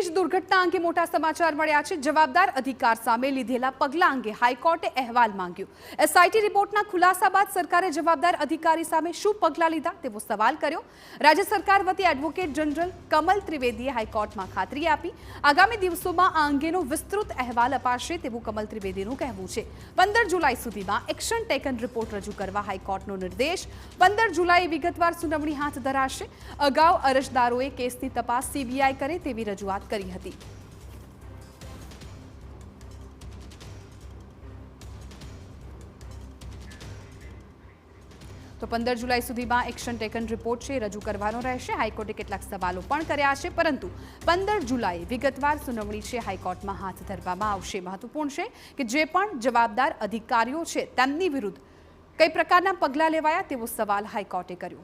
વીજ દુર્ઘટના અંગે મોટા સમાચાર મળ્યા છે। જવાબદાર અધિકાર સામે લીધેલા પગલા અંગે હાઈકોર્ટે અહેવાલ માંગ્યો। એસઆઈટી રિપોર્ટના ખુલાસા બાદ સરકારે જવાબદાર અધિકારી સામે શું પગલાં લીધા તેવો સવાલ કર્યો। રાજ્ય સરકાર વતી એડવોકેટ જનરલ કમલ ત્રિવેદીએ હાઈકોર્ટમાં ખાતરી આપી। આગામી દિવસોમાં આ અંગેનો વિસ્તૃત અહેવાલ અપાશે તેવું કમલ ત્રિવેદીનું કહેવું છે। 15 જુલાઈ સુધીમાં એક્શન ટેકન રિપોર્ટ રજૂ કરવા હાઈકોર્ટનો નિર્દેશ। 15 જુલાઈએ વિગતવાર સુનાવણી હાથ ધરાશે। અગાઉ અરજદારોએ કેસની તપાસ સીબીઆઈ કરે તેવી રજૂઆત કરી હતી। તો 15 જુલાઈ સુધીમાં એક્શન ટેકન રિપોર્ટ છે રજૂ કરવાનો રહેશે। હાઈકોર્ટે કેટલાક સવાલો પણ કર્યા છે, પરંતુ 15 જુલાઈ વિગતવાર સુનાવણી છે હાઈકોર્ટમાં હાથ ધરવામાં આવશે। મહત્વપૂર્ણ છે કે જે પણ જવાબદાર અધિકારીઓ છે તેમની વિરુદ્ધ કઈ પ્રકારના પગલાં લેવાયા તેવો સવાલ હાઈકોર્ટે કર્યો।